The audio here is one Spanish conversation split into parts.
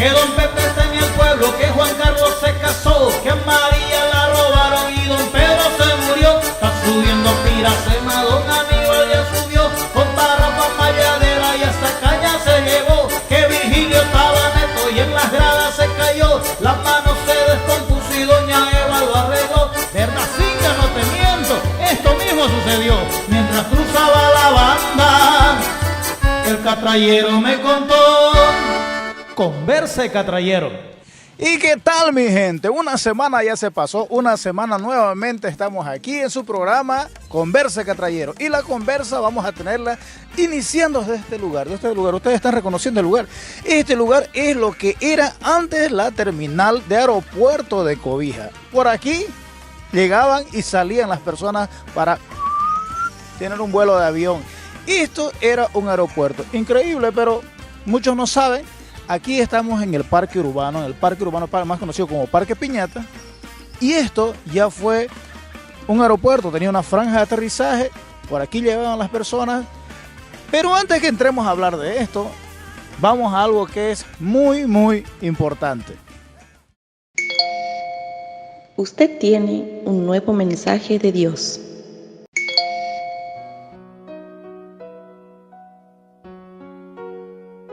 que don Pepe está en el pueblo, que Juan Carlos se casó, que a María la robaron y don Pedro se murió. Está subiendo Piracema, don Aníbal ya subió, con Tarrapa Mayadera y hasta Caña se llevó, que Virgilio estaba neto y en las gradas se cayó, las manos se descompuso y doña Eva lo arregló. Verdad, Cinca, no te miento, esto mismo sucedió mientras cruzaba la banda. El catrallero me contó. Converse, catrallero. ¿Y qué tal, mi gente? Una semana ya se pasó, una semana nuevamente estamos aquí en su programa Converse, catrallero. Y la conversa vamos a tenerla iniciando desde este lugar, Ustedes están reconociendo el lugar. Este lugar es lo que era antes la terminal de aeropuerto de Cobija. Por aquí llegaban y salían las personas para tener un vuelo de avión. Esto era un aeropuerto increíble, pero muchos no saben. Aquí estamos en el parque urbano más conocido como Parque Piñata, y esto ya fue un aeropuerto, tenía una franja de aterrizaje, por aquí llegaban las personas, pero antes que entremos a hablar de esto, vamos a algo que es muy, muy importante. Usted tiene un nuevo mensaje de Dios.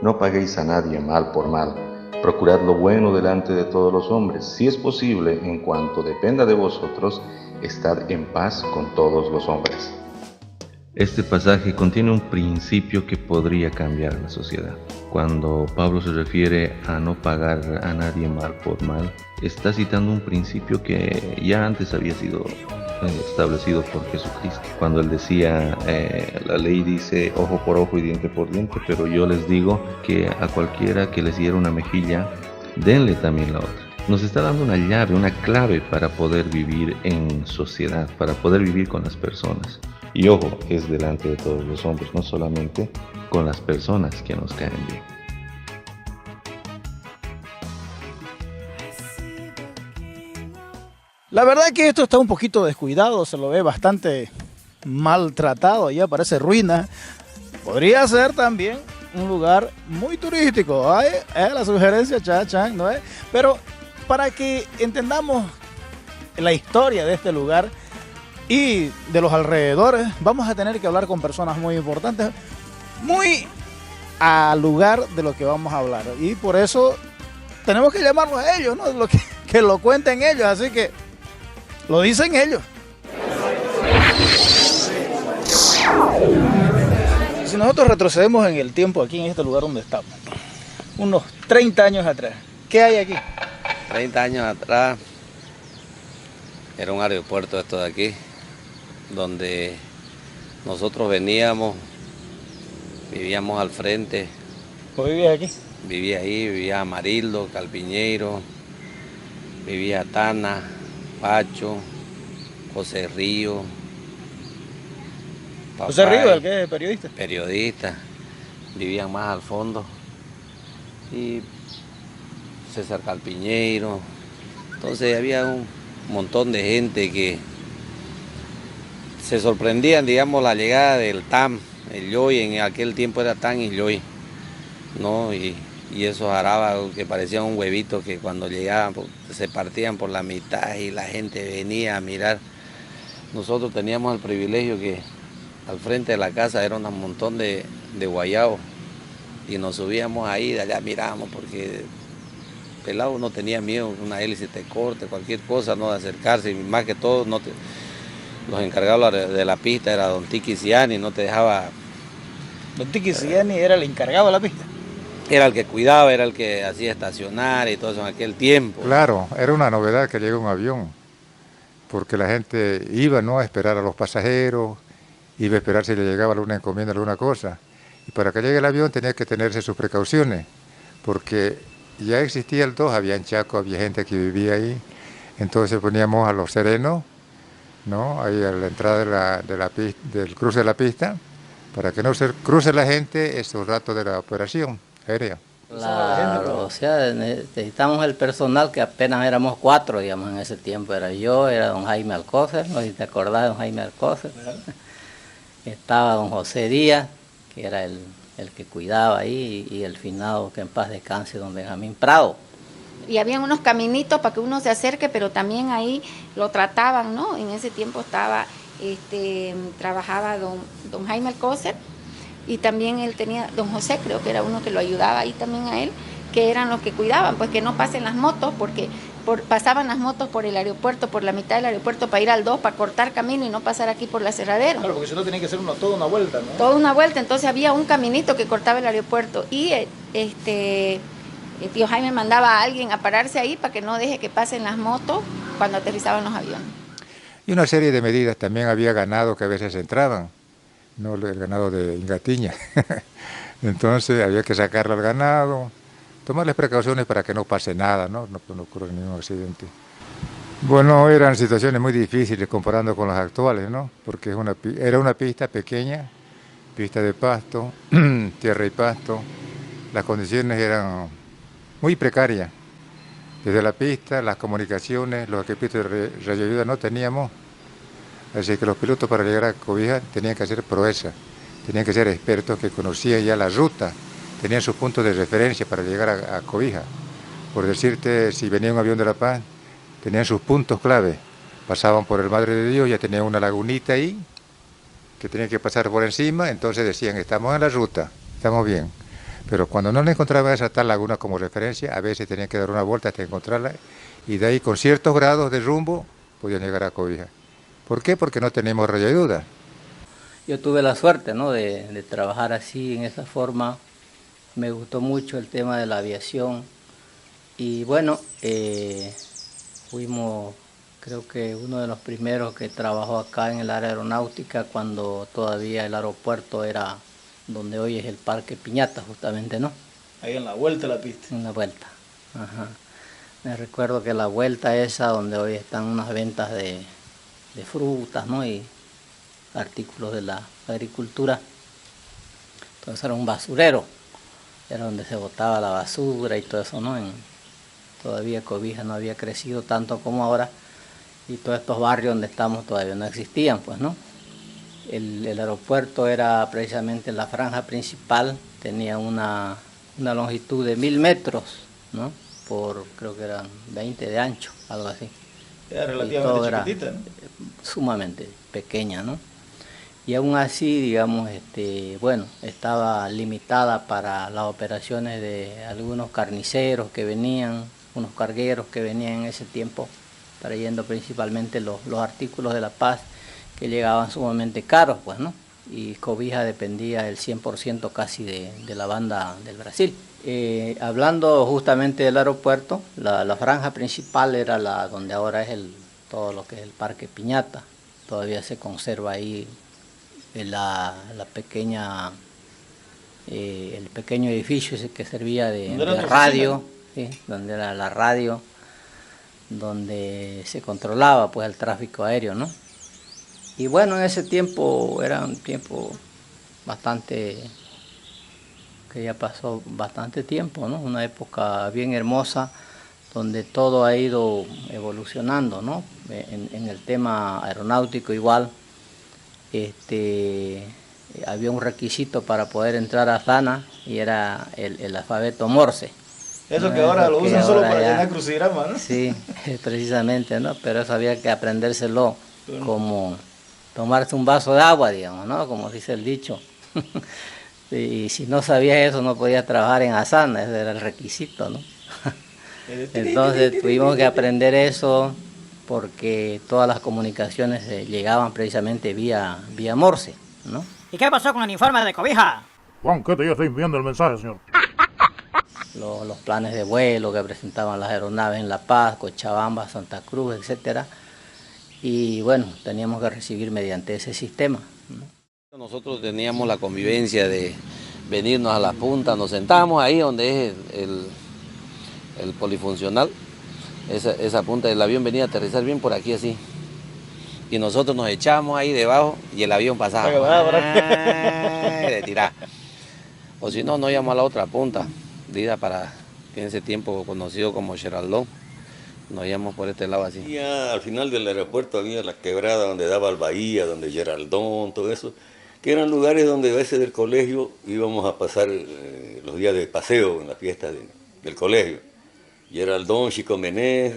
No paguéis a nadie mal por mal. Procurad lo bueno delante de todos los hombres. Si es posible, en cuanto dependa de vosotros, estad en paz con todos los hombres. Este pasaje contiene un principio que podría cambiar la sociedad. Cuando Pablo se refiere a no pagar a nadie mal por mal, está citando un principio que ya antes había sido establecido por Jesucristo. Cuando él decía, la ley dice ojo por ojo y diente por diente, pero yo les digo que a cualquiera que les hiera una mejilla, denle también la otra. Nos está dando una llave, una clave para poder vivir en sociedad, para poder vivir con las personas. Y ojo, es delante de todos los hombres, no solamente con las personas que nos caen bien. La verdad es que esto está un poquito descuidado, se lo ve bastante maltratado, ya parece ruina. Podría ser también un lugar muy turístico. Ay, la sugerencia, chachán, ¿no es? Pero para que entendamos la historia de este lugar y de los alrededores, vamos a tener que hablar con personas muy importantes, muy al lugar de lo que vamos a hablar. Y por eso tenemos que llamarlos a ellos, ¿no? Que lo cuenten ellos, así que lo dicen ellos. Si nosotros retrocedemos en el tiempo aquí en este lugar donde estamos, unos 30 años atrás, ¿qué hay aquí? 30 años atrás era un aeropuerto esto de aquí, donde nosotros veníamos, vivíamos al frente. ¿Vos vivías aquí? Vivía ahí, vivía Amarildo, Calpiñeiro, vivía Tana, Pacho, José Río. José Río, el que es periodista. Periodista, vivían más al fondo. Y César Calpiñeiro. Entonces había un montón de gente que se sorprendían, digamos, la llegada del TAM, el Yoy, en aquel tiempo era TAM y Yoy, ¿no? Y esos arábagos que parecían un huevito que cuando llegaban se partían por la mitad y la gente venía a mirar. Nosotros teníamos el privilegio que al frente de la casa era un montón de guayabos y nos subíamos ahí, de allá mirábamos porque pelado no tenía miedo, una hélice te corte, cualquier cosa, no de acercarse, y más que todo los encargados de la pista era don Tiki Ciani, no te dejaba. Don Tiki Ciani era el encargado de la pista. Era el que cuidaba, era el que hacía estacionar y todo eso en aquel tiempo. Claro, era una novedad que llegue un avión, porque la gente iba, ¿no?, a esperar a los pasajeros, iba a esperar si le llegaba alguna encomienda, alguna cosa. Y para que llegue el avión tenía que tenerse sus precauciones, porque ya existía el 2, había en Chaco, había gente que vivía ahí, entonces poníamos a los serenos, ¿no?, ahí a la entrada del cruce de la pista, para que no se cruce la gente estos ratos de la operación aérea. Claro, o sea, necesitamos el personal que apenas éramos 4, digamos, en ese tiempo. Era yo, era don Jaime Alcócer, no sé si te acordás de don Jaime Alcócer. Estaba don José Díaz, que era el el que cuidaba ahí, y el finado, que en paz descanse, don Benjamín Prado. Y habían unos caminitos para que uno se acerque, pero también ahí lo trataban, ¿no? En ese tiempo trabajaba don Jaime Alcócer, y también él tenía, don José creo que era uno que lo ayudaba ahí también a él, que eran los que cuidaban, pues que no pasen las motos, porque pasaban las motos por el aeropuerto, por la mitad del aeropuerto, para ir al 2, para cortar camino y no pasar aquí por la Aserradero. Claro, porque si no tenía que hacer toda una vuelta, ¿no? Toda una vuelta, entonces había un caminito que cortaba el aeropuerto, y el tío Jaime mandaba a alguien a pararse ahí para que no deje que pasen las motos cuando aterrizaban los aviones. Y una serie de medidas, también había ganado que a veces entraban, no el ganado de Ingatiña. Entonces había que sacarlo al ganado, tomarles precauciones para que no pase nada, no ocurra ningún accidente. Bueno, eran situaciones muy difíciles comparando con las actuales, ¿no? Porque era una pista pequeña, pista de pasto, tierra y pasto. Las condiciones eran muy precarias. Desde la pista, las comunicaciones, los equipos de radioayuda no teníamos. Así que los pilotos, para llegar a Cobija, tenían que hacer proeza, tenían que ser expertos que conocían ya la ruta, tenían sus puntos de referencia para llegar a Cobija. Por decirte, si venía un avión de La Paz, tenían sus puntos clave. Pasaban por el Madre de Dios, ya tenían una lagunita ahí, que tenían que pasar por encima, entonces decían, estamos en la ruta, estamos bien. Pero cuando no le encontraban esa tal laguna como referencia, a veces tenían que dar una vuelta hasta encontrarla, y de ahí con ciertos grados de rumbo podían llegar a Cobija. ¿Por qué? Porque no teníamos radioayuda. Yo tuve la suerte, ¿no?, de trabajar así, en esa forma. Me gustó mucho el tema de la aviación. Y bueno, fuimos, creo que uno de los primeros que trabajó acá en el área aeronáutica, cuando todavía el aeropuerto era donde hoy es el Parque Piñata, justamente, ¿no? Ahí en la vuelta de la pista. En la vuelta, ajá. Me recuerdo que la vuelta esa, donde hoy están unas ventas de frutas, ¿no?, y artículos de la agricultura. Entonces era un basurero, era donde se botaba la basura y todo eso, ¿no? Todavía Cobija no había crecido tanto como ahora, y todos estos barrios donde estamos todavía no existían, pues, ¿no? El aeropuerto era precisamente la franja principal, tenía una longitud de 1000 metros, ¿no?, por creo que eran 20 de ancho, algo así. Era relativamente chiquitita, ¿no? Sumamente pequeña, ¿no? Y aún así, digamos, bueno, estaba limitada para las operaciones de algunos carniceros que venían, unos cargueros que venían en ese tiempo, trayendo principalmente los artículos de La Paz, que llegaban sumamente caros, pues, ¿no? Y Cobija dependía el 100% casi de la banda del Brasil. Hablando justamente del aeropuerto, la franja principal era la donde ahora es todo lo que es el Parque Piñata. Todavía se conserva ahí la pequeña, el pequeño edificio ese que servía de radio, ¿sí?, donde era la radio, donde se controlaba, pues, el tráfico aéreo, ¿no? Y bueno, en ese tiempo era un tiempo bastante, que ya pasó bastante tiempo, ¿no? Una época bien hermosa, donde todo ha ido evolucionando, ¿no? En el tema aeronáutico igual, había un requisito para poder entrar a Zana, y era el alfabeto Morse. Eso que ahora lo usan solo para llenar crucigramas, ¿no? Sí, precisamente, ¿no? Pero eso había que aprendérselo como tomarse un vaso de agua, digamos, ¿no? Como dice el dicho. Y si no sabías eso, no podías trabajar en Asana, ese era el requisito, ¿no? Entonces tuvimos que aprender eso, porque todas las comunicaciones llegaban precisamente vía Morse, ¿no? ¿Y qué pasó con el informe de Cobija? Juan, ¿qué te ya está enviando el mensaje, señor? Los planes de vuelo que presentaban las aeronaves en La Paz, Cochabamba, Santa Cruz, etcétera. Y bueno, teníamos que recibir mediante ese sistema, ¿no? Nosotros teníamos la convivencia de venirnos a la punta, nos sentábamos ahí donde es el polifuncional. Esa punta del avión venía a aterrizar bien por aquí así. Y nosotros nos echábamos ahí debajo y el avión pasaba. De tirar. O si no, nos íbamos a la otra punta, para que en ese tiempo conocido como Geraldón. Nos íbamos por este lado así. Ya al final del aeropuerto había la quebrada donde daba al Bahía, donde Geraldón, todo eso. que eran lugares donde a veces del colegio íbamos a pasar los días de paseo en la fiesta del colegio. Y era Aldón, Chico Menés,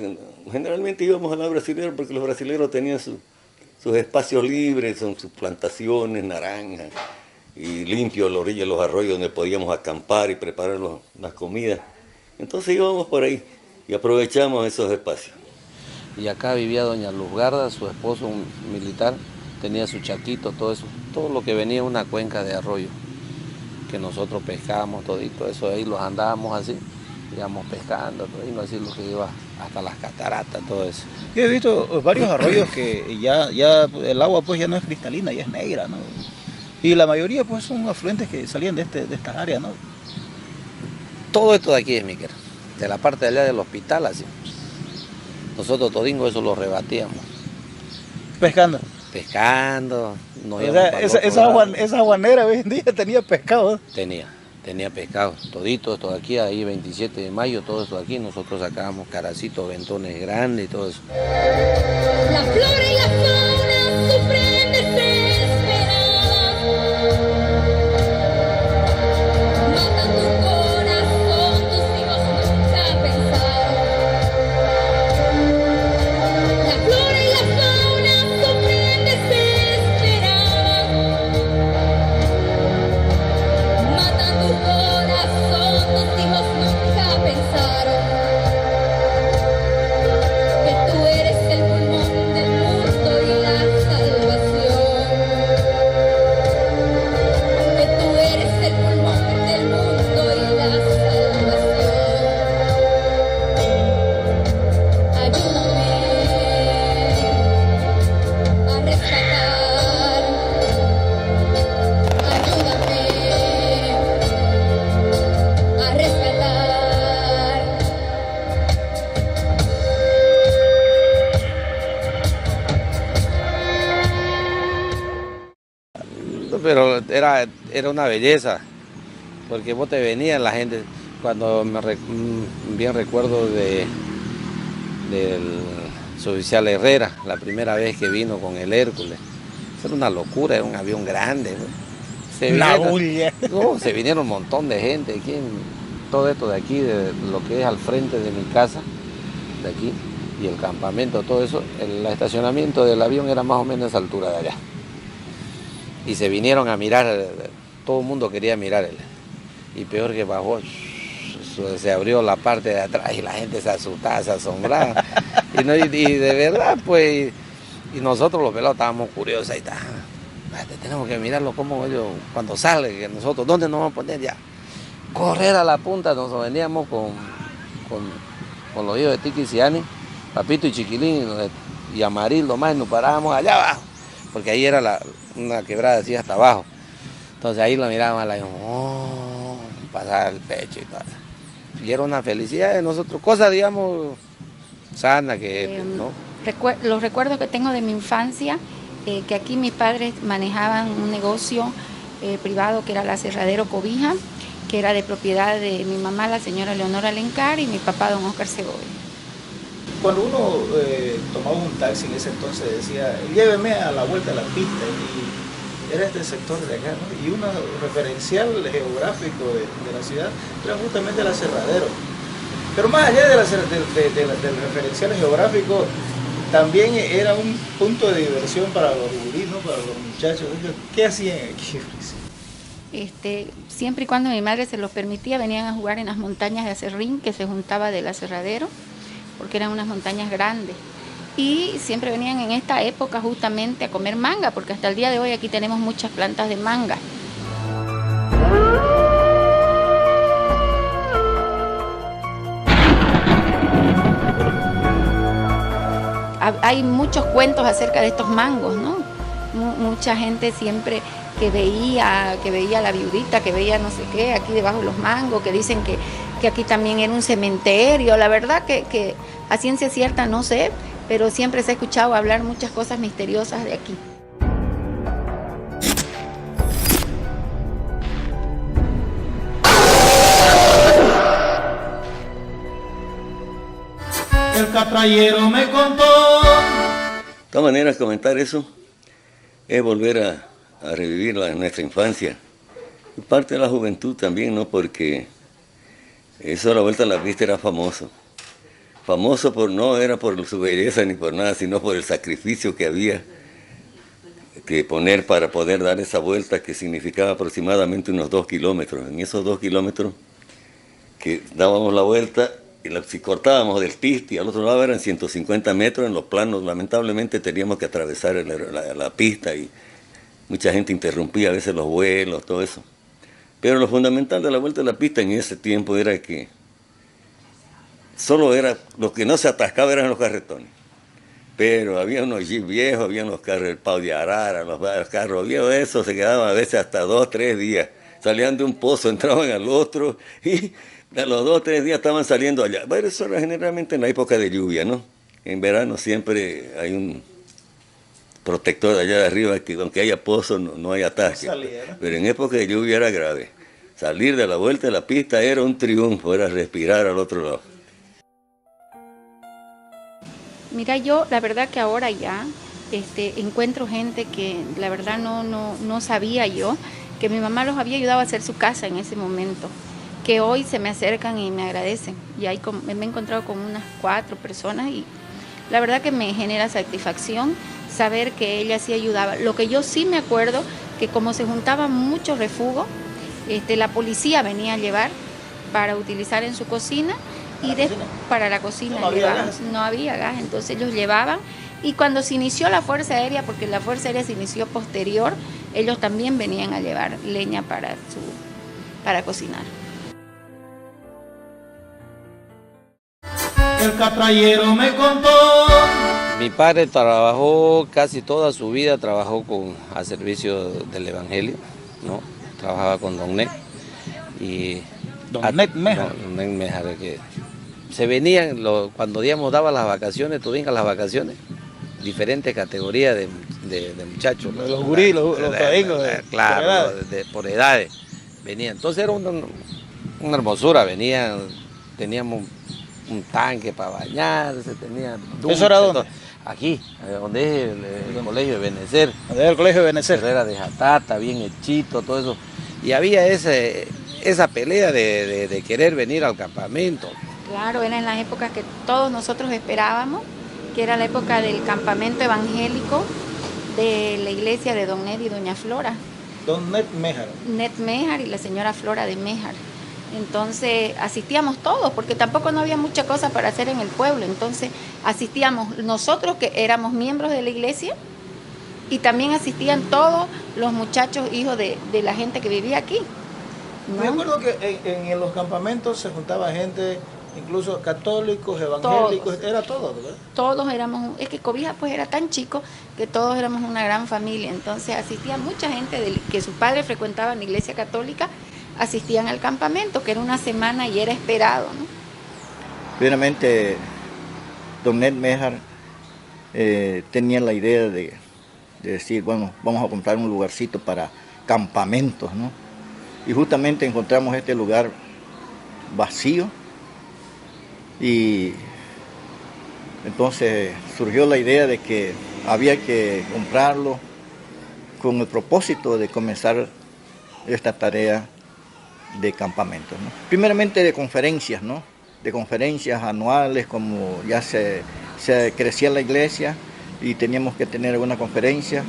generalmente íbamos a la brasilera porque los brasileros tenían sus espacios libres, son sus plantaciones, naranjas, y limpio a la orilla de los arroyos donde podíamos acampar y preparar las comidas. Entonces íbamos por ahí y aprovechamos esos espacios. Y acá vivía doña Luz Garda, su esposo, un militar, tenía su chaquito, todo eso, todo lo que venía una cuenca de arroyo, que nosotros pescábamos todito eso, ahí los andábamos así, íbamos pescando, todo, así lo que iba hasta las cataratas, todo eso. Yo he visto varios arroyos que ya el agua pues ya no es cristalina, ya es negra, ¿no? Y la mayoría pues son afluentes que salían de estas áreas, ¿no? Todo esto de aquí es Miquel, de la parte de allá del hospital, así. Nosotros todingo eso lo rebatíamos. Pescando. Pescando. O sea, esa agua negra hoy en día tenía pescado. Tenía pescado. Todito esto de aquí, ahí 27 de mayo, todo esto de aquí, nosotros sacábamos caracitos, ventones grandes y todo eso. La flora y la fauna sufren desesperadas. Matan tu corazón, tus hijos nunca pensaron. La flora y la fauna sufren desesperadas. Matan tu corazón, tus hijos nunca pensaron que tú eres el pulmón del mundo y la salvación. Que tú eres el pulmón del mundo y la salvación. Ayúdame a rescatar. Ayúdame a rescatar. Pero era una belleza, porque vos te venías la gente, cuando bien recuerdo del suboficial Herrera, la primera vez que vino con el Hércules, era una locura, era un avión grande, ¿no? Se vinieron un montón de gente aquí, todo esto de aquí, de lo que es al frente de mi casa, de aquí, y el campamento, todo eso, el estacionamiento del avión era más o menos a esa altura de allá. Y se vinieron a mirar, todo el mundo quería mirar él. Y peor que bajó, se abrió la parte de atrás y la gente se asustaba, se asombraba. y de verdad, pues, y nosotros los pelados estábamos curiosos, ahí está. Tenemos que mirarlo como ellos, cuando sale, que nosotros, ¿dónde nos vamos a poner ya? Correr a la punta, nos veníamos con los hijos de Tiki Ciani, Papito y Chiquilín y Amarildo más, y nos parábamos allá abajo, porque ahí era una quebrada así hasta abajo. Entonces ahí lo mirábamos, pasaba el pecho y todo. Y era una felicidad de nosotros, cosa digamos sana que, ¿no? Los recuerdos que tengo de mi infancia, que aquí mis padres manejaban un negocio privado que era el aserradero Cobija, que era de propiedad de mi mamá, la señora Leonora Alencar, y mi papá, don Oscar Segovia. Cuando uno tomaba un taxi en ese entonces decía, lléveme a la vuelta de la pista, y era este sector de acá, ¿no? Y un referencial geográfico de la ciudad era justamente el aserradero. Pero más allá del referencial geográfico, también era un punto de diversión para los guris, ¿no? Para los muchachos. ¿Qué hacían aquí? Siempre y cuando mi madre se los permitía, venían a jugar en las montañas de Acerrín, que se juntaba del aserradero, porque eran unas montañas grandes. Y siempre venían en esta época justamente a comer manga, porque hasta el día de hoy aquí tenemos muchas plantas de manga. Hay muchos cuentos acerca de estos mangos, ¿no? Mucha gente siempre que veía la viudita, que veía no sé qué, aquí debajo de los mangos, que dicen que aquí también era un cementerio. La verdad que a ciencia cierta no sé, pero siempre se ha escuchado hablar muchas cosas misteriosas de aquí. El catrayero me contó. De todas maneras, comentar eso es volver a revivir nuestra infancia y parte de la juventud también, ¿no? Porque eso de la Vuelta a la Pista era famoso. Famoso no era por su belleza ni por nada, sino por el sacrificio que había que poner para poder dar esa vuelta, que significaba aproximadamente unos 2 kilómetros. En esos 2 kilómetros que dábamos la vuelta, y si cortábamos del pista y al otro lado eran 150 metros en los planos, lamentablemente teníamos que atravesar la pista y mucha gente interrumpía a veces los vuelos, todo eso. Pero lo fundamental de la Vuelta a la Pista en ese tiempo era que solo era, lo que no se atascaba eran los carretones. Pero había unos jeep viejos, había los carros, el Pau de Arara, los carros viejos, eso se quedaban a veces hasta 2 o 3 días. Salían de un pozo, entraban al otro y a los 2 o 3 días estaban saliendo allá. Bueno, eso era generalmente en la época de lluvia, ¿no? En verano siempre hay un protector allá de arriba que aunque haya pozo no hay atasque. Pero en época de lluvia era grave. Salir de la Vuelta de la Pista era un triunfo, era respirar al otro lado. Mira, yo la verdad que ahora ya encuentro gente que la verdad no sabía yo, que mi mamá los había ayudado a hacer su casa en ese momento, que hoy se me acercan y me agradecen. Y ahí me he encontrado con unas 4 personas y la verdad que me genera satisfacción saber que ella sí ayudaba. Lo que yo sí me acuerdo, que como se juntaban muchos refugos, la policía venía a llevar para utilizar en su cocina y para la cocina no había gas, entonces ellos llevaban. Y cuando se inició la Fuerza Aérea, porque la Fuerza Aérea se inició posterior, ellos también venían a llevar leña para cocinar. El catrayero me contó. Mi padre trabajó casi toda su vida, trabajó a servicio del Evangelio, ¿no? Trabajaba con Don Net. Y Don Net Méjar. Don Net Méjar, que se venían, cuando digamos daba las vacaciones, tú vengas las vacaciones, diferentes categorías de muchachos. Los gurí, los todingos. Claro, por edades. Venían. Entonces era una hermosura, teníamos un tanque para bañarse, tenían... ¿Eso era dónde? Aquí, donde es el colegio de Benecer. ¿Dónde es el colegio de Benecer? Era de Jatata, bien hechito, todo eso. Y había esa pelea de querer venir al campamento. Claro, era en las épocas que todos nosotros esperábamos, que era la época del campamento evangélico de la iglesia de Don Ned y Doña Flora. Don Net Méjar. Net Méjar y la señora Flora de Méjar. Entonces asistíamos todos, porque tampoco no había mucha cosa para hacer en el pueblo. Entonces asistíamos nosotros que éramos miembros de la iglesia y también asistían todos los muchachos hijos de la gente que vivía aquí, ¿no? Me acuerdo que en los campamentos se juntaba gente, incluso católicos, evangélicos, era todo, ¿verdad? Todos éramos, es que Cobija pues era tan chico que todos éramos una gran familia. Entonces asistía mucha gente que sus padres frecuentaban la iglesia católica, asistían al campamento, que era una semana y era esperado, ¿no? Primeramente, Don Ned Méjar tenía la idea de decir, bueno, vamos a comprar un lugarcito para campamentos, ¿no? Y justamente encontramos este lugar vacío y entonces surgió la idea de que había que comprarlo con el propósito de comenzar esta tarea de campamentos, ¿no? Primeramente de conferencias, ¿no? De conferencias anuales, como ya se crecía la iglesia y teníamos que tener alguna conferencia.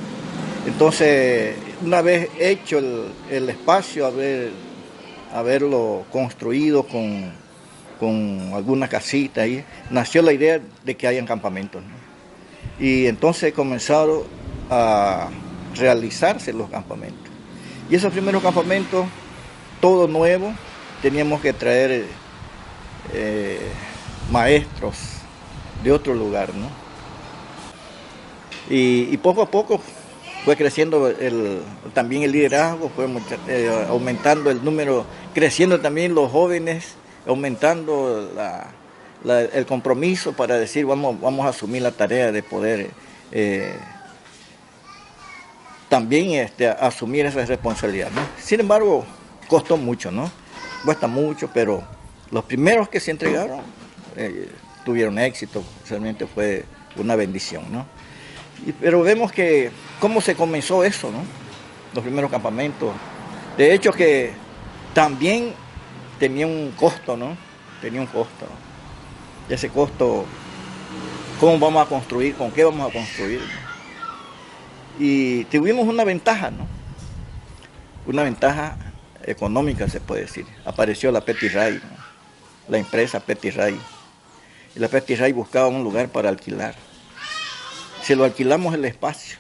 Entonces, una vez hecho el espacio, haberlo construido con alguna casita ahí, nació la idea de que hayan campamentos, ¿no? Y entonces comenzaron a realizarse los campamentos. Y esos primeros campamentos, todo nuevo, teníamos que traer maestros de otro lugar, ¿no? Y poco a poco fue creciendo también el liderazgo, fue aumentando el número, creciendo también los jóvenes, aumentando el compromiso para decir vamos a asumir la tarea de poder también asumir esa responsabilidad, ¿no? Sin embargo, costó mucho, ¿no? Cuesta mucho, pero los primeros que se entregaron tuvieron éxito, realmente fue una bendición, ¿no? Pero vemos que cómo se comenzó eso, ¿no? los primeros campamentos. De hecho que también tenía un costo, ¿no? Tenía un costo. Y ese costo, ¿cómo vamos a construir? ¿Con qué vamos a construir? Y tuvimos una ventaja, ¿no? Una ventaja económica, se puede decir. Apareció la Petty-Ray, ¿no? La empresa Petty-Ray. Y la Petty-Ray buscaba un lugar para alquilar. Se lo alquilamos el espacio.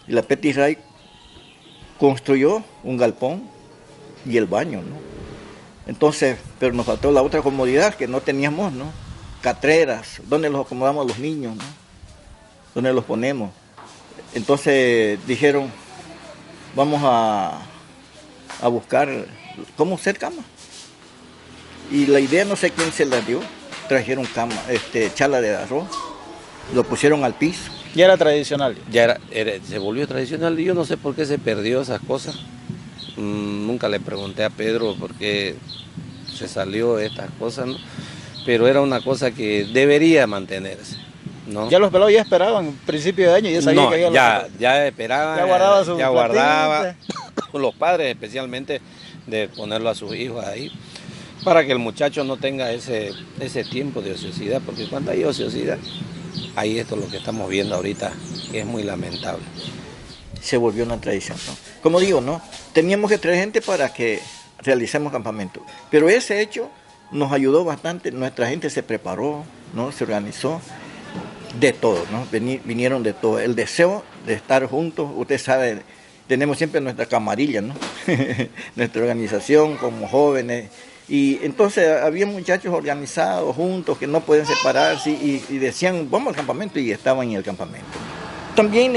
Y la Petty-Ray construyó un galpón y el baño, ¿no? Entonces, pero nos faltó la otra comodidad que no teníamos, ¿no? Catreras, ¿dónde los acomodamos a los niños, no? ¿Dónde los ponemos? Entonces dijeron, vamos a buscar cómo hacer cama. Y la idea no sé quién se la dio, trajeron cama, chala de arroz, lo pusieron al piso. Ya era tradicional. Se volvió tradicional y yo no sé por qué se perdió esas cosas. Nunca le pregunté a Pedro por qué se salió de estas cosas, ¿no? Pero era una cosa que debería mantenerse, ¿no? Ya los pelados ya esperaban principio de año, ya sabían no, que ya esperaban, ya guardaba los padres especialmente de ponerlo a sus hijos ahí, para que el muchacho no tenga ese tiempo de ociosidad, porque cuando hay ociosidad, ahí esto es lo que estamos viendo ahorita, que es muy lamentable. Se volvió una tradición, ¿no? Como digo, ¿no? Teníamos que traer gente para que realicemos campamentos, pero ese hecho nos ayudó bastante, nuestra gente se preparó, ¿no? Se organizó, de todo, ¿no? Vinieron de todo, el deseo de estar juntos, usted sabe, tenemos siempre nuestra camarilla, ¿no? Nuestra organización como jóvenes, y entonces había muchachos organizados juntos que no pueden separarse y decían, vamos al campamento, y estaban en el campamento. También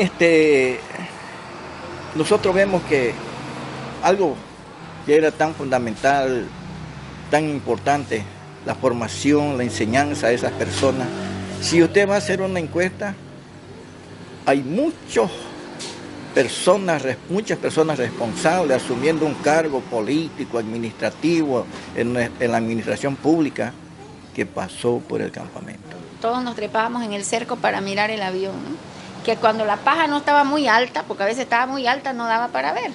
nosotros vemos que algo que era tan fundamental, tan importante, la formación, la enseñanza a esas personas. Si usted va a hacer una encuesta, hay muchas personas responsables asumiendo un cargo político, administrativo, en la administración pública, que pasó por el campamento. Todos nos trepábamos en el cerco para mirar el avión, ¿no? Que cuando la paja no estaba muy alta, porque a veces estaba muy alta, no daba para ver.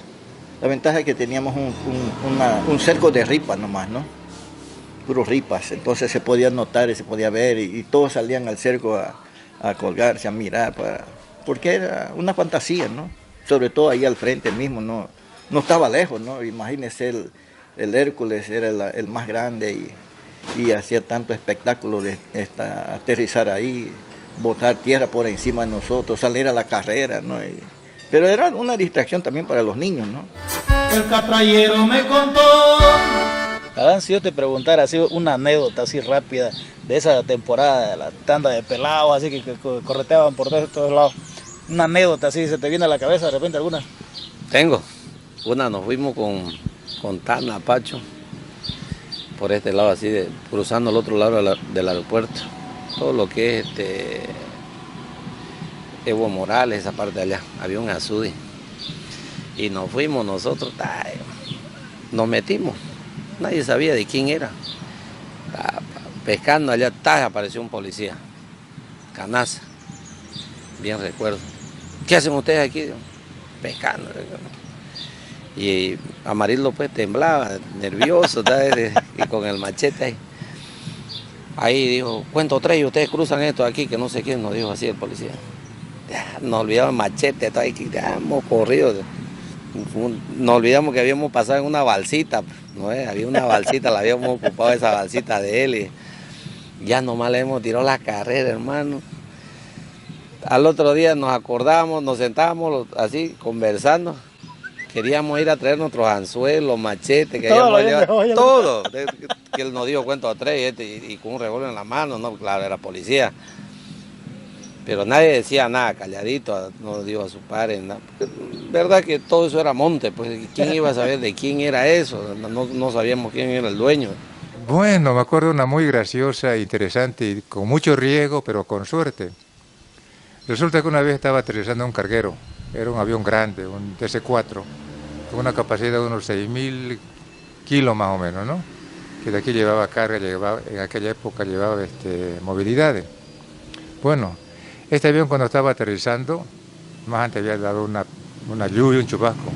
La ventaja es que teníamos un cerco de ripas nomás, ¿no? Puros ripas, entonces se podía notar y se podía ver, y todos salían al cerco a colgarse, a mirar, porque era una fantasía, ¿no? Sobre todo ahí al frente mismo, no estaba lejos, ¿no? Imagínese el Hércules era el más grande y hacía tanto espectáculo de aterrizar ahí, botar tierra por encima de nosotros, salir a la carrera, ¿no? Pero era una distracción también para los niños, ¿no? El catrayero me contó. Adán, si yo te preguntara así una anécdota así rápida de esa temporada, de la tanda de pelados, así que correteaban por todos lados, una anécdota así, ¿se te viene a la cabeza de repente alguna? Tengo. Una, nos fuimos con Tana, Pacho, por este lado así, cruzando al otro lado del aeropuerto. Todo lo que es Evo Morales, esa parte de allá, había un Azudi. Y nos fuimos nosotros, nos metimos, nadie sabía de quién era. Pescando allá, apareció un policía, Canaza, bien recuerdo. ¿Qué hacen ustedes aquí? Pescando. Y Amarillo pues temblaba, nervioso, y con el machete ahí. Ahí dijo, cuento 3 y ustedes cruzan esto aquí, que no sé quién, nos dijo así el policía. Nos olvidamos el machete, todo ahí, ya hemos corrido. Nos olvidamos que habíamos pasado en una balsita, ¿no? Había una balsita, la habíamos ocupado esa balsita de él y ya nomás le hemos tirado la carrera, hermano. Al otro día nos acordamos, nos sentábamos así conversando. Queríamos ir a traer nuestros anzuelos, machetes, que habíamos llevado, todo. Que él nos dio cuento a 3 y con un revólver en la mano, no, claro, era policía. Pero nadie decía nada, calladito, no dijo a su padre, nada. Verdad que todo eso era monte, pues ¿quién iba a saber de quién era eso? No sabíamos quién era el dueño. Bueno, me acuerdo una muy graciosa, interesante y con mucho riesgo, pero con suerte. Resulta que una vez estaba aterrizando un carguero, era un avión grande, un DC-4, con una capacidad de unos 6.000 kilos más o menos, ¿no? Que de aquí llevaba carga, en aquella época llevaba movilidades. Bueno, este avión cuando estaba aterrizando, más antes había dado una una lluvia, un chubasco.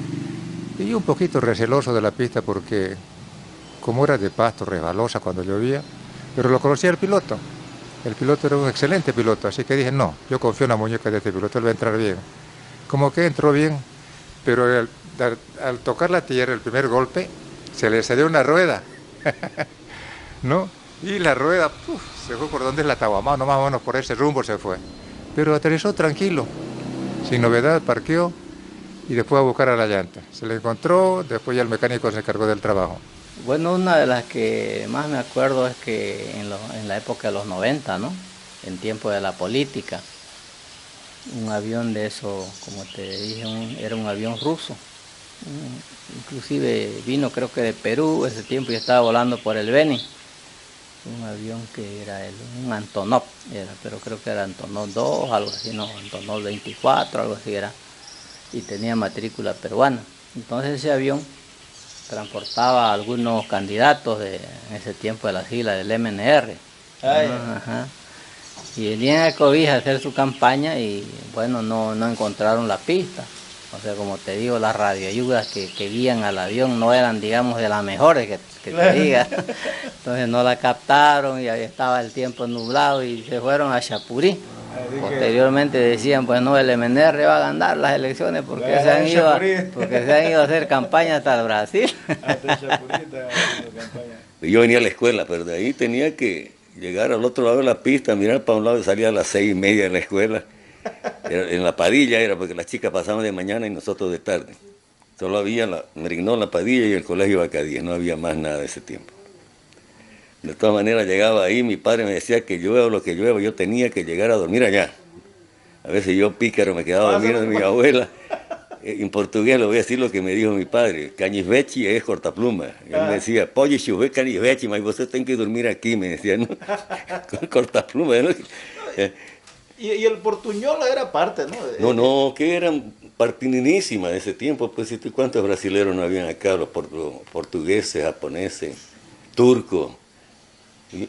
Y yo un poquito receloso de la pista porque como era de pasto, resbalosa cuando llovía, pero lo conocía el piloto. El piloto era un excelente piloto, así que dije, no, yo confío en la muñeca de este piloto, él va a entrar bien. Como que entró bien, pero al tocar la tierra, el primer golpe, se le salió una rueda, ¿no? Y la rueda se fue por donde es la Tahuamao, no más o menos por ese rumbo se fue. Pero aterrizó tranquilo, sin novedad, parqueó y después a buscar a la llanta. Se le encontró, después ya el mecánico se encargó del trabajo. Bueno, una de las que más me acuerdo es que en la época de los 90, ¿no? En tiempo de la política, un avión de eso, como te dije, era un avión ruso. Inclusive vino creo que de Perú, ese tiempo y estaba volando por el Beni. Un avión que era un Antonov, pero creo que era Antonov 2, algo así, no, Antonov 24, algo así era. Y tenía matrícula peruana. Entonces ese avión transportaba a algunos candidatos en ese tiempo de la sigla del MNR. Ajá. Y venían a Cobija a hacer su campaña y bueno, no encontraron la pista. O sea, como te digo, las radioayudas que guían al avión no eran, digamos, de las mejores que te diga. Entonces no la captaron y ahí estaba el tiempo nublado y se fueron a Chapurí. Posteriormente decían, pues no, el MNR va a ganar las elecciones porque se han ido a hacer campaña hasta el Brasil. Yo venía a la escuela, pero de ahí tenía que llegar al otro lado de la pista, mirar para un lado y salía a las 6:30 de la escuela. En la Padilla era, porque las chicas pasaban de mañana y nosotros de tarde. Solo había la Merignón, la Padilla y el colegio Bacadíes, no había más nada de ese tiempo. De todas maneras llegaba ahí, mi padre me decía que llueva lo que llueva, yo tenía que llegar a dormir allá. A veces yo pícaro me quedaba dormido de mi abuela. En portugués le voy a decir lo que me dijo mi padre, cañisvechi es cortapluma. Él me decía, pollo chuve cañisvechi, mas usted tiene que dormir aquí, me decía, ¿no? Cortapluma, ¿no? Y el portuñol era parte, ¿no? No, que eran partidinísimas de ese tiempo, pues ¿cuántos brasileños no habían acá? Los portugueses, japoneses, turcos.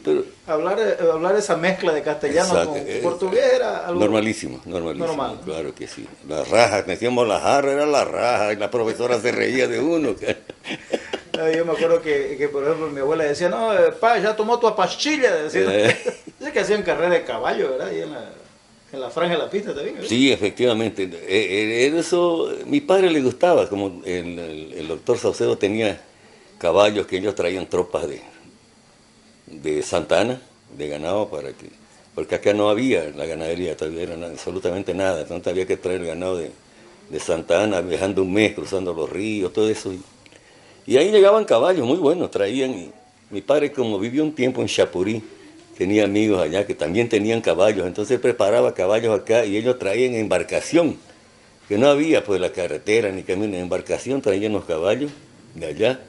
Pero hablar esa mezcla de castellano con portugués era algo normalísimo, normal. Claro que sí. Las rajas, decíamos la jarra, era la raja, y la profesora se reía de uno. Yo me acuerdo que, por ejemplo, mi abuela decía, no, pa, ya tomó tu pastilla, decía. Es que hacían carrera de caballo, ¿verdad? Y en la franja de la pista también, ¿verdad? Sí, efectivamente. Eso, mi padre le gustaba, como el doctor Saucedo tenía caballos que ellos traían tropas de Santa Ana, de ganado, porque acá no había la ganadería, todavía era absolutamente nada, entonces había que traer el ganado de Santa Ana, viajando un mes, cruzando los ríos, todo eso. Y ahí llegaban caballos muy buenos, traían, y mi padre como vivió un tiempo en Chapurí, tenía amigos allá que también tenían caballos, entonces preparaba caballos acá y ellos traían embarcación, que no había pues la carretera ni camino, en embarcación traían los caballos de allá.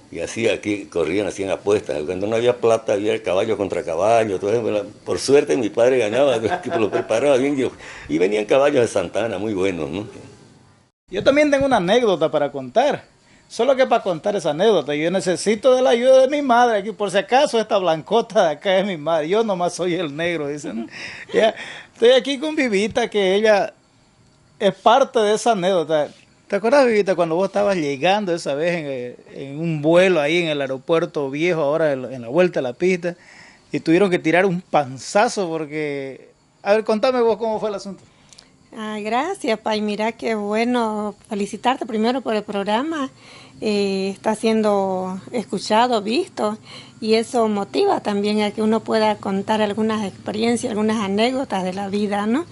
Y así aquí corrían, hacían apuestas. Cuando no había plata, había caballo contra caballo. Entonces, por suerte mi padre ganaba, que lo preparaba bien. Y venían caballos de Santa Ana, muy buenos, ¿no? Yo también tengo una anécdota para contar. Solo que para contar esa anécdota, yo necesito de la ayuda de mi madre. Aquí, por si acaso, esta blancota de acá es mi madre. Yo nomás soy el negro, dicen. Ya, estoy aquí con Vivita, que ella es parte de esa anécdota. ¿Te acuerdas, Vivita, cuando vos estabas llegando esa vez en un vuelo ahí en el aeropuerto viejo, ahora en la vuelta a la pista, y tuvieron que tirar un panzazo porque... A ver, contame vos cómo fue el asunto. Gracias, Pai. Mira qué bueno felicitarte primero por el programa. Está siendo escuchado, visto, y eso motiva también a que uno pueda contar algunas experiencias, algunas anécdotas de la vida, ¿no?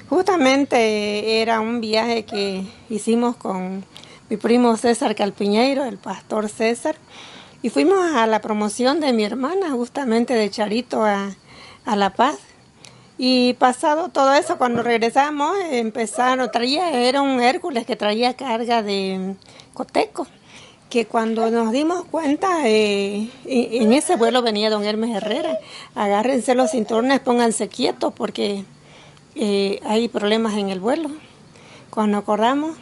Justamente era un viaje que hicimos con mi primo César Calpiñeiro, el pastor César, y fuimos a la promoción de mi hermana, justamente de Charito a La Paz. Y pasado todo eso, cuando regresamos, era un Hércules que traía carga de coteco, que cuando nos dimos cuenta, en ese vuelo venía don Hermes Herrera, agárrense los cinturones, pónganse quietos porque... hay problemas en el vuelo. Cuando acordamos,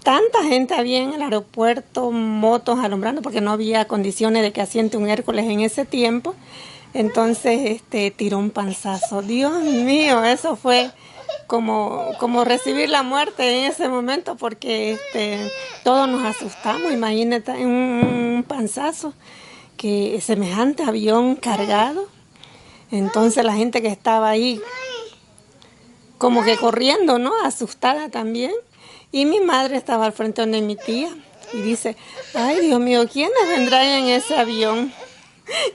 tanta gente había en el aeropuerto, motos alumbrando, porque no había condiciones de que asiente un Hércules en ese tiempo. Entonces tiró un panzazo. Dios mío, eso fue como recibir la muerte en ese momento, porque todos nos asustamos. Imagínate un panzazo, que semejante avión cargado. Entonces la gente que estaba ahí como que corriendo, ¿no? Asustada también. Y mi madre estaba al frente de mi tía y dice, ay Dios mío, ¿quiénes vendrán en ese avión?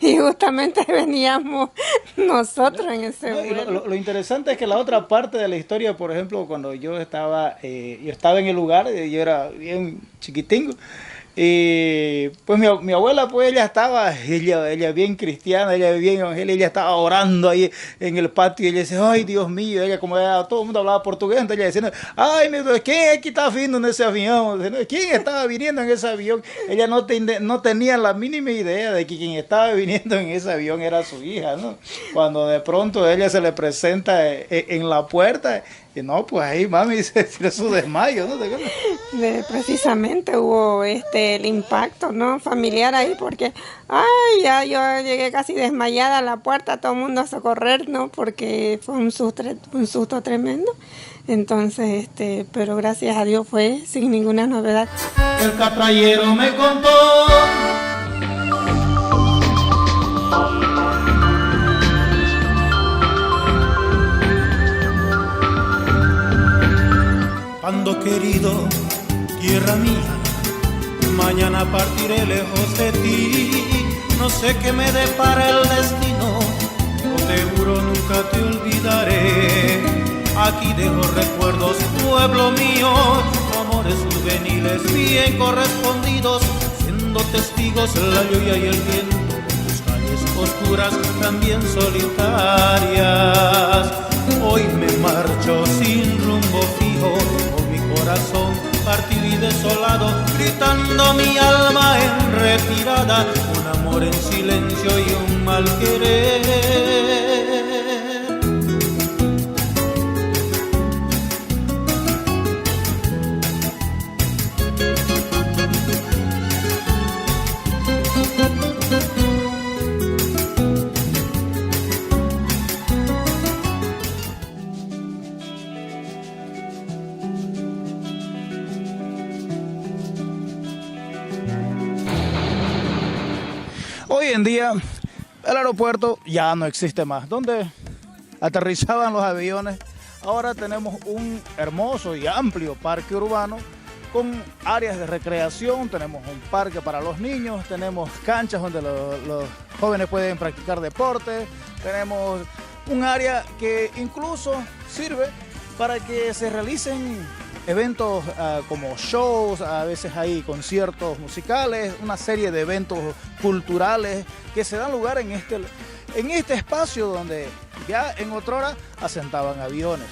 Y justamente veníamos nosotros en ese vuelo. Lo interesante es que la otra parte de la historia, por ejemplo, cuando yo estaba en el lugar, yo era bien chiquitingo, y pues mi abuela, pues ella bien cristiana, ella bien evangélica, ella estaba orando ahí en el patio, y ella decía, ay Dios mío, ella como todo el mundo hablaba portugués, entonces ella decía, ay mi Dios, ¿quién es que está viniendo en ese avión? ¿Quién estaba viniendo en ese avión? Ella no tenía la mínima idea de que quien estaba viniendo en ese avión era su hija, ¿no? Cuando de pronto ella se le presenta en la puerta, y no, pues ahí mami se tiró su desmayo, ¿no? Precisamente hubo el impacto, ¿no? Familiar ahí, porque ay, ya yo llegué casi desmayada a la puerta, todo el mundo a socorrer, ¿no? Porque fue un susto tremendo. Entonces, pero gracias a Dios fue sin ninguna novedad. El catrayero me contó Pando querido, tierra mía, mañana partiré lejos de ti. No sé qué me depara el destino, pero te juro nunca te olvidaré. Aquí dejo recuerdos, pueblo mío, amores juveniles bien correspondidos, siendo testigos la lluvia y el viento, tus calles oscuras también solitarias. Hoy me marcho sin rumbo fijo, corazón partido y desolado, gritando mi alma en retirada, un amor en silencio y un mal querer. Hoy en día el aeropuerto ya no existe más. Donde aterrizaban los aviones, ahora tenemos un hermoso y amplio parque urbano con áreas de recreación, tenemos un parque para los niños, tenemos canchas donde los jóvenes pueden practicar deporte, tenemos un área que incluso sirve para que se realicen eventos como shows, a veces hay conciertos musicales, una serie de eventos culturales que se dan lugar en este espacio donde ya en otrora asentaban aviones.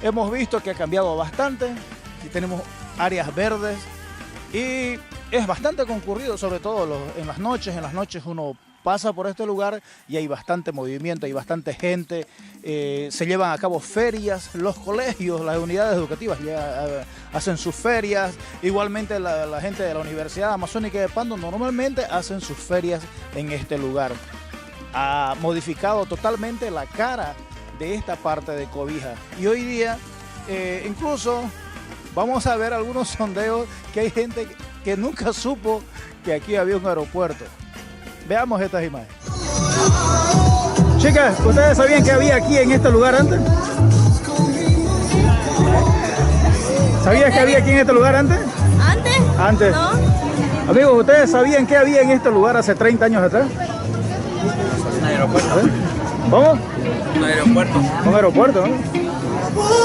Hemos visto que ha cambiado bastante y tenemos áreas verdes y es bastante concurrido, sobre todo en las noches. En las noches uno pasa por este lugar y hay bastante movimiento, hay bastante gente, se llevan a cabo ferias, los colegios, las unidades educativas hacen sus ferias, igualmente la gente de la Universidad Amazónica de Pando normalmente hacen sus ferias en este lugar. Ha modificado totalmente la cara de esta parte de Cobija y hoy día incluso vamos a ver algunos sondeos que hay gente que nunca supo que aquí había un aeropuerto. Veamos estas imágenes. Chicas, ¿ustedes sabían que había aquí en este lugar antes? ¿Sabías que había aquí en este lugar antes? ¿Antes? Antes. No. Amigos, ¿ustedes sabían que había en este lugar hace 30 años atrás? Un aeropuerto. ¿Cómo? Un aeropuerto. Un aeropuerto, ¿no?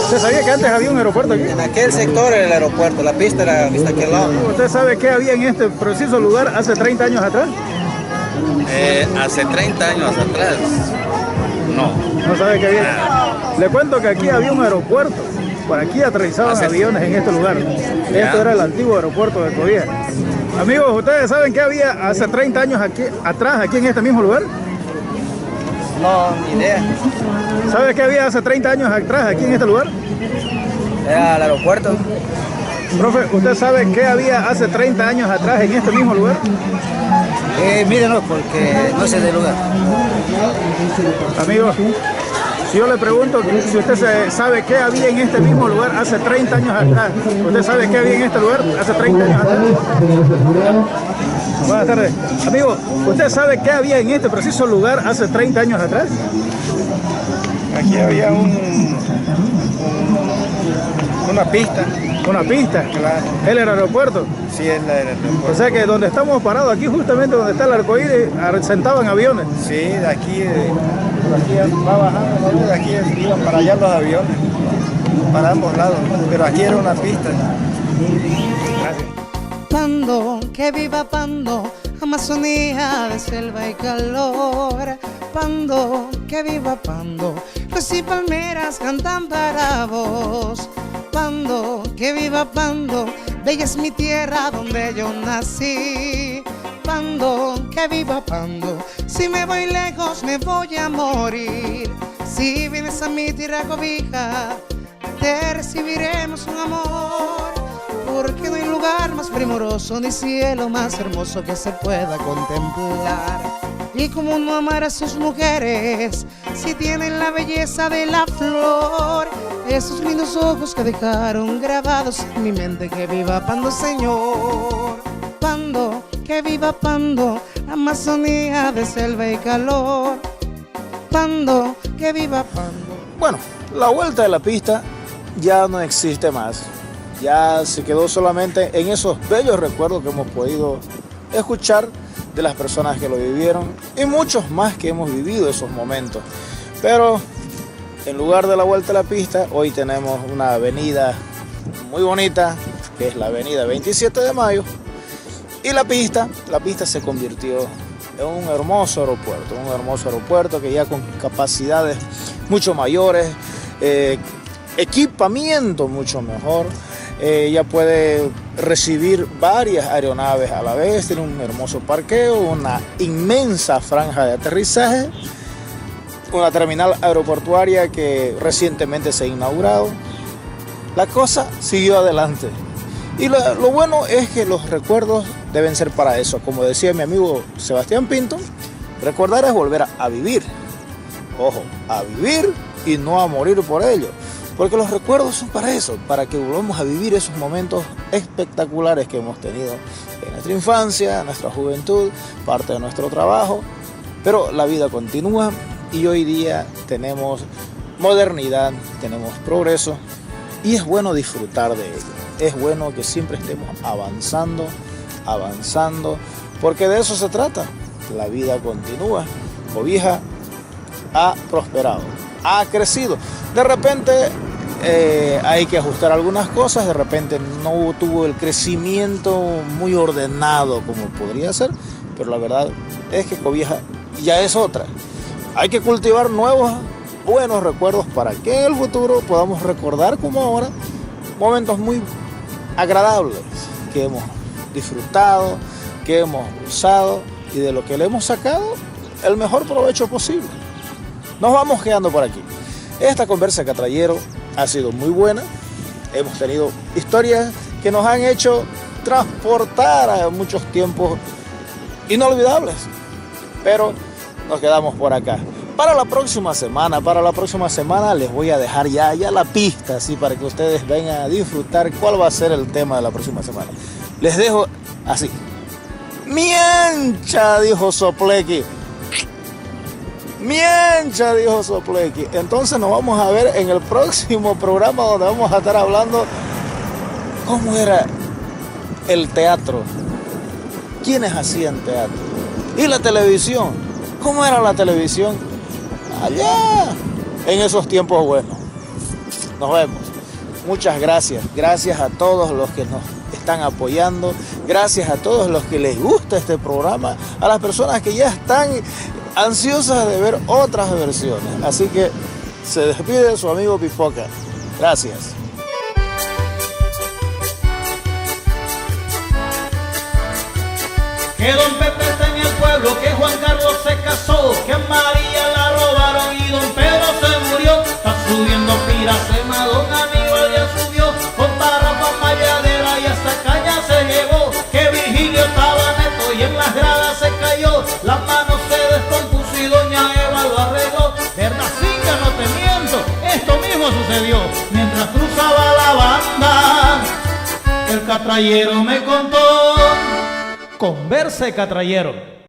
¿Usted sabía que antes había un aeropuerto aquí? En aquel sector era el aeropuerto, la pista era vista aquí al lado. ¿Usted sabe qué había en este preciso lugar hace 30 años atrás? Hace 30 años atrás, no. ¿No sabe qué había? Le cuento que aquí había un aeropuerto. Por aquí aterrizaban aviones en este lugar. Esto era el antiguo aeropuerto de Cobija. Amigos, ¿ustedes saben qué había hace 30 años atrás aquí en este mismo lugar? No, ni idea. ¿Sabe qué había hace 30 años atrás aquí en este lugar? Era el aeropuerto. Profe, ¿usted sabe qué había hace 30 años atrás en este mismo lugar? Mírenlo porque no sé del lugar. Amigos, Si yo le pregunto si usted sabe qué había en este mismo lugar hace 30 años atrás, ¿usted sabe qué había en este lugar hace 30 años atrás? Buenas tardes. Amigo, ¿usted sabe qué había en este preciso lugar hace 30 años atrás? Aquí había una pista. ¿Una pista? Claro. ¿El aeropuerto? Sí, es el aeropuerto. O sea que donde estamos parados, aquí justamente donde está el arcoíris, sentaban aviones. Sí, de aquí va bajando, de aquí iban para allá los aviones, para ambos lados, pero aquí era una pista. Gracias. Pando, que viva Pando, Amazonía de selva y calor. Pando, que viva Pando, los y palmeras cantan para vos. Pando, que viva Pando, bella es mi tierra donde yo nací. Pando, que viva Pando, si me voy lejos me voy a morir. Si vienes a mi tierra cobija, te recibiremos un amor. Porque no hay lugar más primoroso ni cielo más hermoso que se pueda contemplar. Y como no amar a sus mujeres si tienen la belleza de la flor, esos lindos ojos que dejaron grabados en mi mente. Que viva Pando, señor. Pando, que viva Pando, Amazonía de selva y calor. Pando, que viva Pando. Bueno, la vuelta de la pista ya no existe más. Ya se quedó solamente en esos bellos recuerdos que hemos podido escuchar de las personas que lo vivieron y muchos más que hemos vivido esos momentos. Pero en lugar de la vuelta a la pista, hoy tenemos una avenida muy bonita, que es la avenida 27 de Mayo, y la pista se convirtió en un hermoso aeropuerto que ya con capacidades mucho mayores, equipamiento mucho mejor. Ya puede recibir varias aeronaves a la vez, tiene un hermoso parqueo, una inmensa franja de aterrizaje, una terminal aeroportuaria que recientemente se ha inaugurado. La cosa siguió adelante. Y lo bueno es que los recuerdos deben ser para eso. Como decía mi amigo Sebastián Pinto, recordar es volver a vivir. Ojo, a vivir y no a morir por ello. Porque los recuerdos son para eso, para que volvamos a vivir esos momentos espectaculares que hemos tenido en nuestra infancia, en nuestra juventud, parte de nuestro trabajo. Pero la vida continúa y hoy día tenemos modernidad, tenemos progreso y es bueno disfrutar de ello. Es bueno que siempre estemos avanzando, porque de eso se trata. La vida continúa. Cobija ha prosperado, ha crecido. De repente hay que ajustar algunas cosas, de repente no tuvo el crecimiento muy ordenado como podría ser, pero la verdad es que Cobija ya es otra. Hay que cultivar nuevos buenos recuerdos para que en el futuro podamos recordar como ahora momentos muy agradables que hemos disfrutado, que hemos usado y de lo que le hemos sacado el mejor provecho posible. Nos vamos quedando por aquí. Esta conversa Catrayero ha sido muy buena. Hemos tenido historias que nos han hecho transportar a muchos tiempos inolvidables. Pero nos quedamos por acá. Para la próxima semana les voy a dejar ya la pista, así para que ustedes vengan a disfrutar cuál va a ser el tema de la próxima semana. Les dejo así. Miencha, dijo Soplequi. Miencha, dijo Soplequi. Entonces nos vamos a ver en el próximo programa donde vamos a estar hablando cómo era el teatro, quiénes hacían teatro y la televisión, cómo era la televisión allá en esos tiempos buenos. Nos vemos. Muchas gracias. Gracias a todos los que nos están apoyando. Gracias a todos los que les gusta este programa. A las personas que ya están ansiosas de ver otras versiones. Así que se despide su amigo Pipoca. Gracias. Que don Pepe está en el pueblo, que Juan Carlos se casó, que María la robaron y don Pedro se murió. Está subiendo Piracema, don Aníbal ya subió, con Tarrafa, Mayadera y hasta Caña se llevó. Que Virgilio estaba neto y en las gradas se cayó, las manos se descompuso y doña Eva lo arregló. Hernacinga, no te mientas. Catrayero me contó. Converse Catrayero.